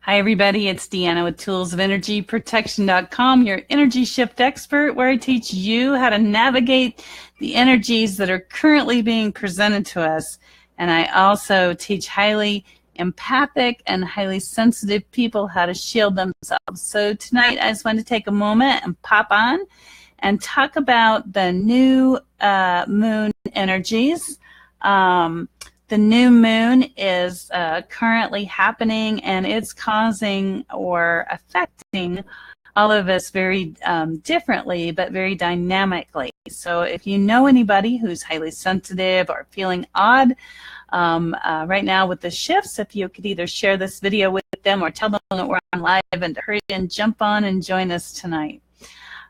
Hi, everybody. It's Deanna with toolsofenergyprotection.com, your energy shift expert, where I teach you how to navigate the energies that are currently being presented to us. And I also teach highly empathic and highly sensitive people how to shield themselves. So tonight, I just wanted to take a moment and pop on and talk about the new moon energies. The new moon is currently happening, and it's causing or affecting all of us very differently, but very dynamically. So if you know anybody who's highly sensitive or feeling odd right now with the shifts, if you could either share this video with them or tell them that we're on live and to hurry and jump on and join us tonight.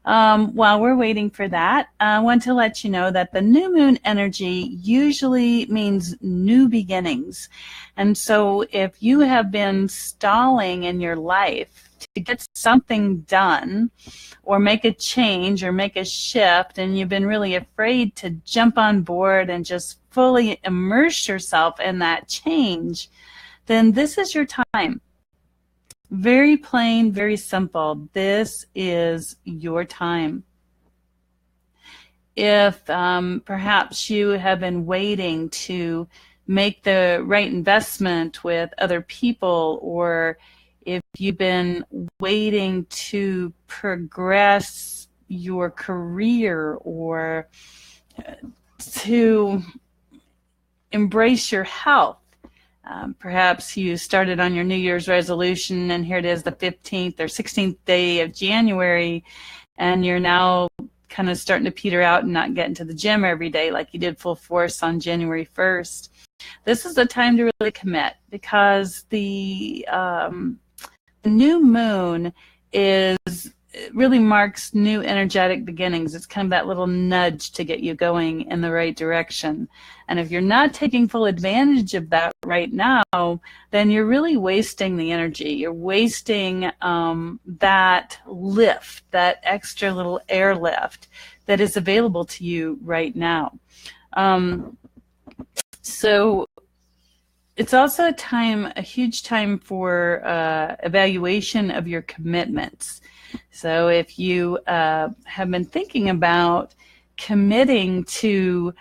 While we're waiting for that, I want to let you know that the new moon energy usually means new beginnings. And so if you have been stalling in your life to get something done or make a change or make a shift, and you've been really afraid to jump on board and just fully immerse yourself in that change, then this is your time. Very plain, very simple. This is your time. If perhaps you have been waiting to make the right investment with other people, or if you've been waiting to progress your career or to embrace your health, perhaps you started on your New Year's resolution and here it is the 15th or 16th day of January, and you're now kind of starting to peter out and not get into the gym every day like you did full force on January 1st. This is the time to really commit, because the new moon really marks new energetic beginnings. It's kind of that little nudge to get you going in the right direction. And if you're not taking full advantage of that right now, then you're really wasting the energy. You're wasting that lift, that extra little airlift that is available to you right now. So it's also a huge time for evaluation of your commitments. So if you have been thinking about committing to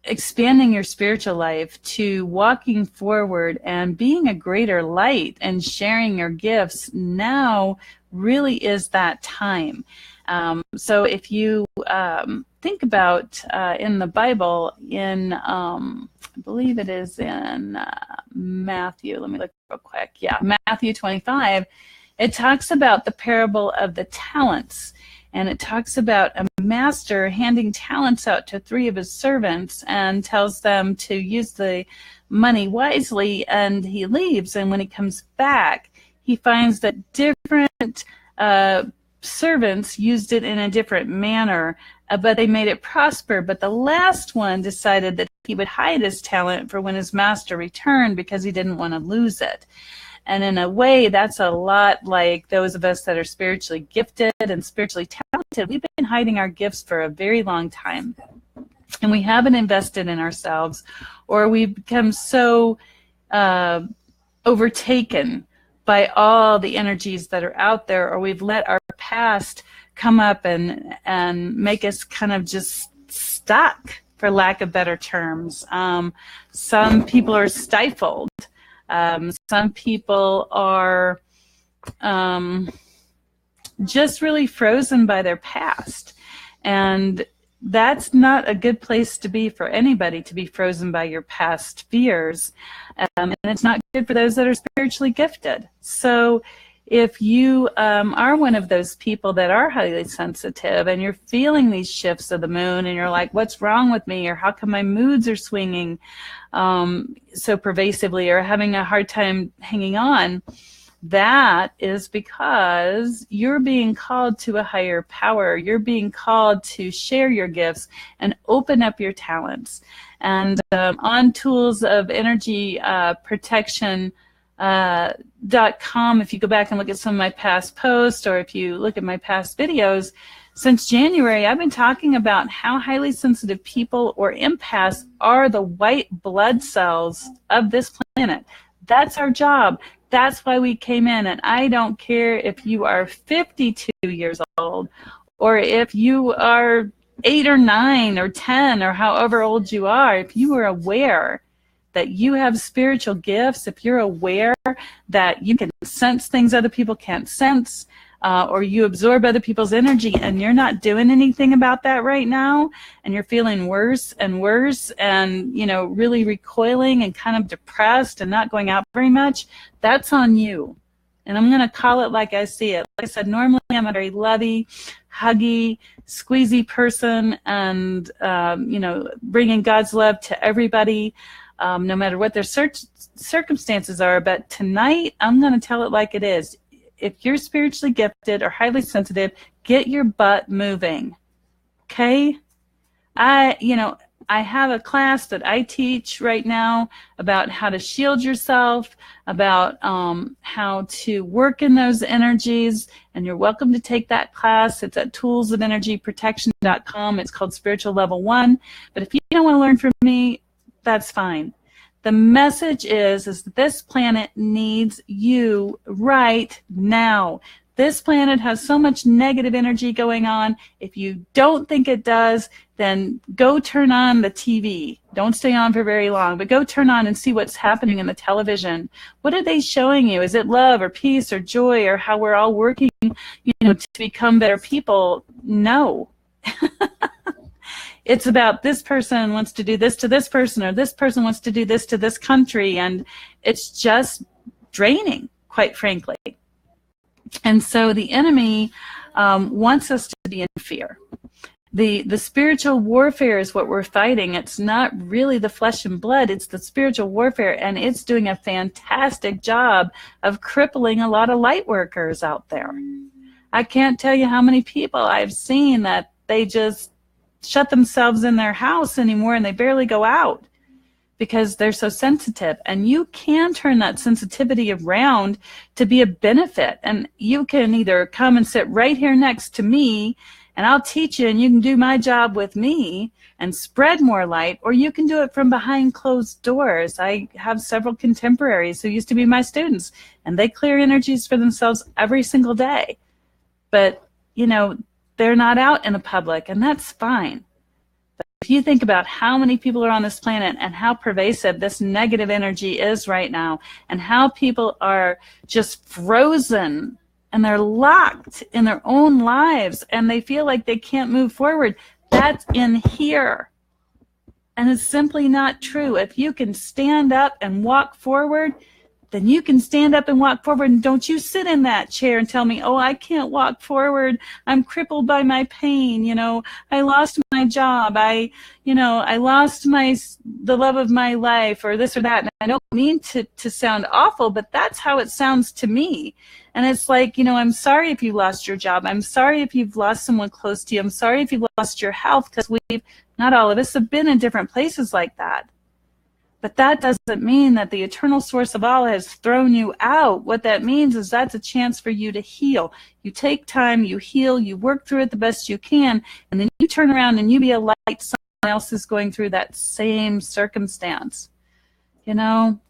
expanding your spiritual life, to walking forward and being a greater light and sharing your gifts, now really is that time. So if you think about in the Bible, in I believe it is in Matthew, let me look real quick. Yeah, Matthew 25. It talks about the parable of the talents, and it talks about a master handing talents out to 3 of his servants and tells them to use the money wisely, and he leaves. And when he comes back, he finds that different servants used it in a different manner, but they made it prosper. But the last one decided that he would hide his talent for when his master returned, because he didn't want to lose it. And in a way, that's a lot like those of us that are spiritually gifted and spiritually talented. We've been hiding our gifts for a very long time, and we haven't invested in ourselves, or we've become so overtaken by all the energies that are out there, or we've let our past come up and make us kind of just stuck, for lack of better terms. Some people are stifled. Some people are just really frozen by their past, and that's not a good place to be for anybody, to be frozen by your past fears, and it's not good for those that are spiritually gifted. So if you are one of those people that are highly sensitive and you're feeling these shifts of the moon and you're like, what's wrong with me, or how come my moods are swinging so pervasively, or having a hard time hanging on, that is because you're being called to a higher power. You're being called to share your gifts and open up your talents. And on Tools of Energy Protection .com, if you go back and look at some of my past posts, or if you look at my past videos, since January, I've been talking about how highly sensitive people, or empaths, are the white blood cells of this planet. That's our job, That's why we came in. And I don't care if you are 52 years old or if you are 8 or 9 or 10 or however old you are. If you are aware that you have spiritual gifts, if you're aware that you can sense things other people can't sense, or you absorb other people's energy and you're not doing anything about that right now, and you're feeling worse and worse and, you know, really recoiling and kind of depressed and not going out very much, that's on you. And I'm going to call it like I see it. Like I said, normally I'm a very lovey, huggy, squeezy person, and, you know, bringing God's love to everybody, no matter what their circumstances are. But tonight, I'm going to tell it like it is. If you're spiritually gifted or highly sensitive, get your butt moving. Okay? I have a class that I teach right now about how to shield yourself, about how to work in those energies, and you're welcome to take that class. It's at toolsofenergyprotection.com. It's called Spiritual Level 1. But if you don't want to learn from me, that's fine. The message is that this planet needs you right now. This planet has so much negative energy going on. If you don't think it does, then go turn on the TV. Don't stay on for very long, but go turn on and see what's happening in the television. What are they showing you? Is it love or peace or joy or how we're all working, you know, to become better people? No. It's about this person wants to do this to this person, or this person wants to do this to this country, and it's just draining, quite frankly. And so the enemy wants us to be in fear. The spiritual warfare is what we're fighting. It's not really the flesh and blood, it's the spiritual warfare, and it's doing a fantastic job of crippling a lot of light workers out there. I can't tell you how many people I've seen that they just shut themselves in their house anymore and they barely go out because they're so sensitive. And you can turn that sensitivity around to be a benefit. And you can either come and sit right here next to me and I'll teach you and you can do my job with me and spread more light, or you can do it from behind closed doors. I have several contemporaries who used to be my students, and they clear energies for themselves every single day. But, you know, they're not out in the public, and that's fine. But if you think about how many people are on this planet and how pervasive this negative energy is right now, and how people are just frozen and they're locked in their own lives and they feel like they can't move forward, that's in here. And it's simply not true. If you can stand up and walk forward, then you can stand up and walk forward, and don't you sit in that chair and tell me, oh, I can't walk forward. I'm crippled by my pain. You know, I lost my job. I lost the love of my life, or this or that. And I don't mean to sound awful, but that's how it sounds to me. And it's like, you know, I'm sorry if you lost your job. I'm sorry if you've lost someone close to you. I'm sorry if you've lost your health, because not all of us have been in different places like that. But that doesn't mean that the eternal source of all has thrown you out. What that means is that's a chance for you to heal. You take time, you heal, you work through it the best you can, and then you turn around and you be a light. Someone else is going through that same circumstance. You know,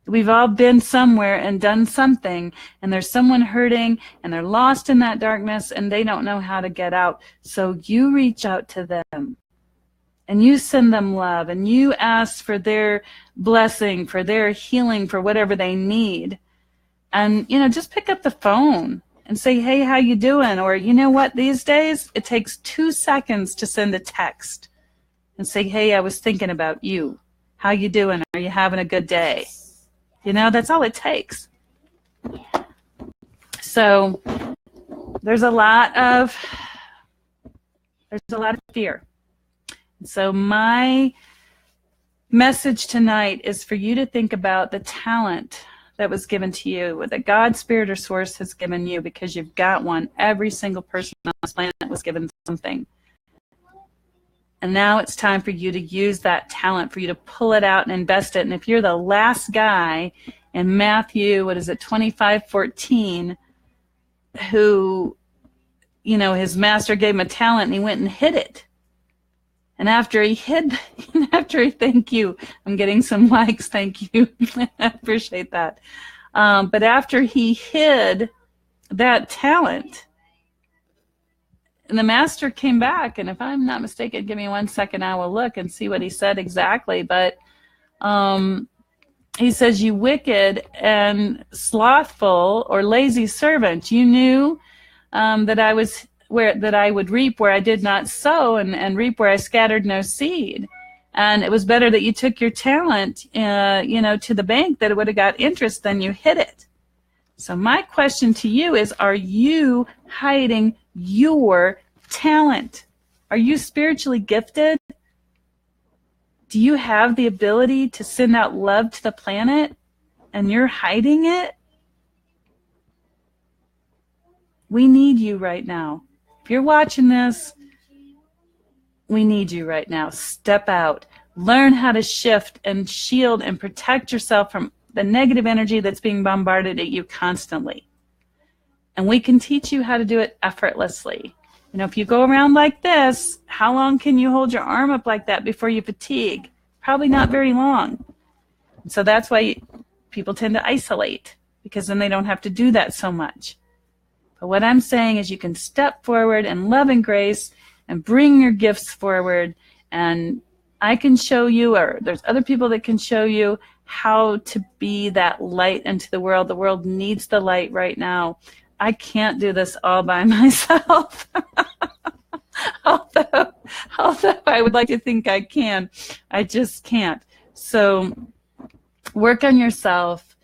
we've all been somewhere and done something, and there's someone hurting, and they're lost in that darkness, and they don't know how to get out. So you reach out to them. And you send them love, and you ask for their blessing, for their healing, for whatever they need. And, you know, just pick up the phone and say, hey, how you doing? Or, you know what, these days, it takes 2 seconds to send a text and say, hey, I was thinking about you. How you doing? Are you having a good day? You know, that's all it takes. So there's a lot of fear. So my message tonight is for you to think about the talent that was given to you, that God, Spirit, or Source has given you, because you've got one. Every single person on this planet was given something. And now it's time for you to use that talent, for you to pull it out and invest it. And if you're the last guy in Matthew, 25:14, who, you know, his master gave him a talent and he went and hid it. And after he thank you, I'm getting some likes, thank you. I appreciate that. But after he hid that talent, and the master came back, and if I'm not mistaken, give me 1 second, I will look and see what he said exactly. But he says, "You wicked and slothful or lazy servant, you knew that I would reap where I did not sow, and reap where I scattered no seed. And it was better that you took your talent, to the bank, that it would have got interest than you hid it." So my question to you is, are you hiding your talent? Are you spiritually gifted? Do you have the ability to send out love to the planet, and you're hiding it? We need you right now. If you're watching this, we need you right now. Step out. Learn how to shift and shield and protect yourself from the negative energy that's being bombarded at you constantly. And we can teach you how to do it effortlessly. If you go around like this, how long can you hold your arm up like that before you fatigue? Probably not very long. So that's why people tend to isolate, because then they don't have to do that so much. But what I'm saying is, you can step forward in love and grace and bring your gifts forward, and I can show you, or there's other people that can show you, how to be that light into the world. The world needs the light right now. I can't do this all by myself. although I would like to think I can, I just can't. So work on yourself.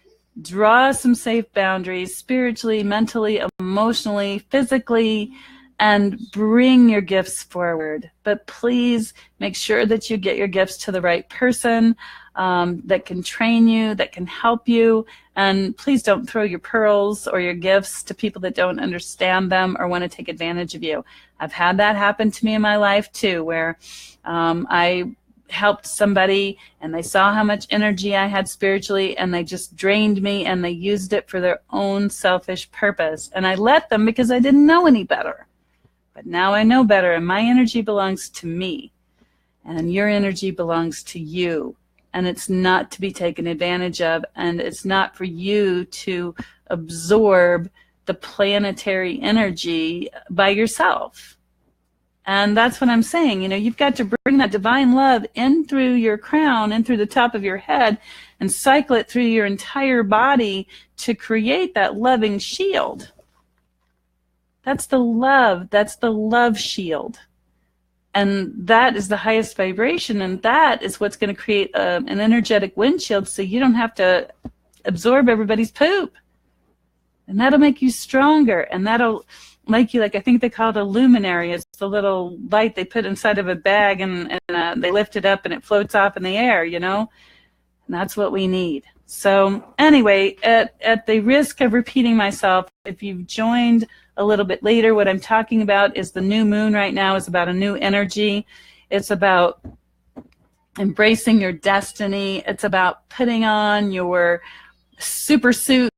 Draw some safe boundaries, spiritually, mentally, emotionally, physically, and bring your gifts forward. But please make sure that you get your gifts to the right person that can train you, that can help you. And please don't throw your pearls or your gifts to people that don't understand them or want to take advantage of you. I've had that happen to me in my life too, where I helped somebody and they saw how much energy I had spiritually, and they just drained me, and they used it for their own selfish purpose. And I let them because I didn't know any better. But now I know better, and my energy belongs to me, and your energy belongs to you. And it's not to be taken advantage of, and it's not for you to absorb the planetary energy by yourself. And that's what I'm saying. You've got to bring that divine love in through your crown, in through the top of your head, and cycle it through your entire body to create that loving shield. That's the love. That's the love shield. And that is the highest vibration, and that is what's going to create an energetic windshield, so you don't have to absorb everybody's poop. And that'll make you stronger, and that'll make you, like, I think they call it a luminary. It's the little light they put inside of a bag, and they lift it up, and it floats off in the air, And that's what we need. So anyway, at the risk of repeating myself, if you've joined a little bit later, what I'm talking about is the new moon right now is about a new energy. It's about embracing your destiny. It's about putting on your super suit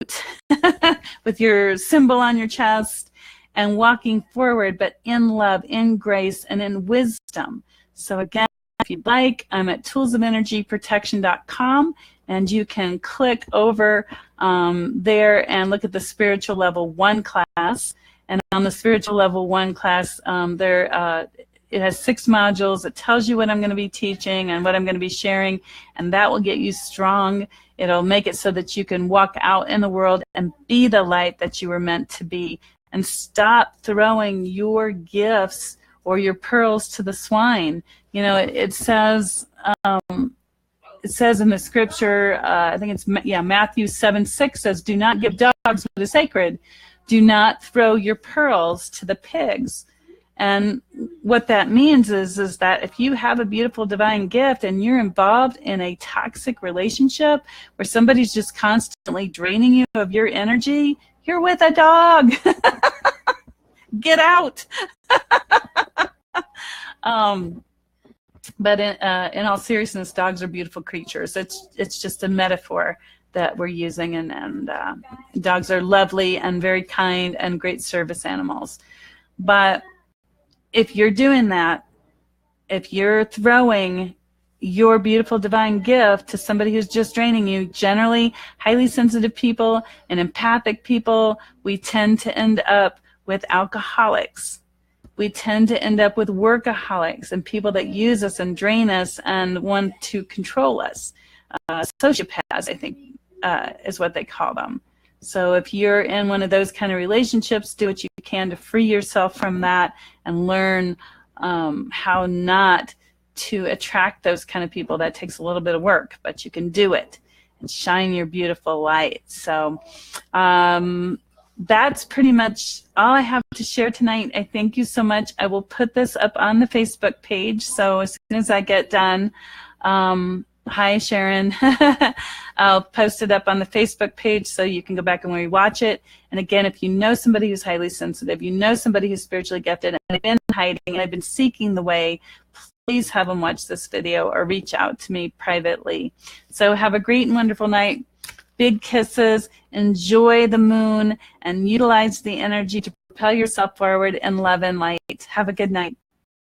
with your symbol on your chest and walking forward, but in love, in grace, and in wisdom. So again, if you'd like, I'm at toolsofenergyprotection.com, and you can click over there and look at the spiritual level 1 class. And on the spiritual level 1 class, it has 6 modules. It tells you what I'm going to be teaching and what I'm going to be sharing, and that will get you strong. It'll make it so that you can walk out in the world and be the light that you were meant to be, and stop throwing your gifts or your pearls to the swine. It says in the scripture, I think it's Matthew 7:6 says, "Do not give dogs what is sacred. Do not throw your pearls to the pigs." And what that means is that if you have a beautiful divine gift and you're involved in a toxic relationship where somebody's just constantly draining you of your energy, you're with a dog. Get out. But in all seriousness, dogs are beautiful creatures. It's just a metaphor that we're using, and dogs are lovely and very kind and great service animals. But if you're doing that, if you're throwing your beautiful divine gift to somebody who's just draining you. Generally, highly sensitive people and empathic people, we tend to end up with alcoholics. We tend to end up with workaholics and people that use us and drain us and want to control us. Sociopaths, I think, is what they call them. So if you're in one of those kind of relationships, do what you can to free yourself from that and learn how not to attract those kind of people. That takes a little bit of work, but you can do it and shine your beautiful light. So that's pretty much all I have to share tonight. I thank you so much. I will put this up on the Facebook page. So as soon as I get done, hi Sharon, I'll post it up on the Facebook page so you can go back and rewatch it. And again, if you know somebody who's highly sensitive, you know somebody who's spiritually gifted, and I've been hiding and I've been seeking the way, please have them watch this video or reach out to me privately. So have a great and wonderful night. Big kisses. Enjoy the moon and utilize the energy to propel yourself forward in love and light. Have a good night.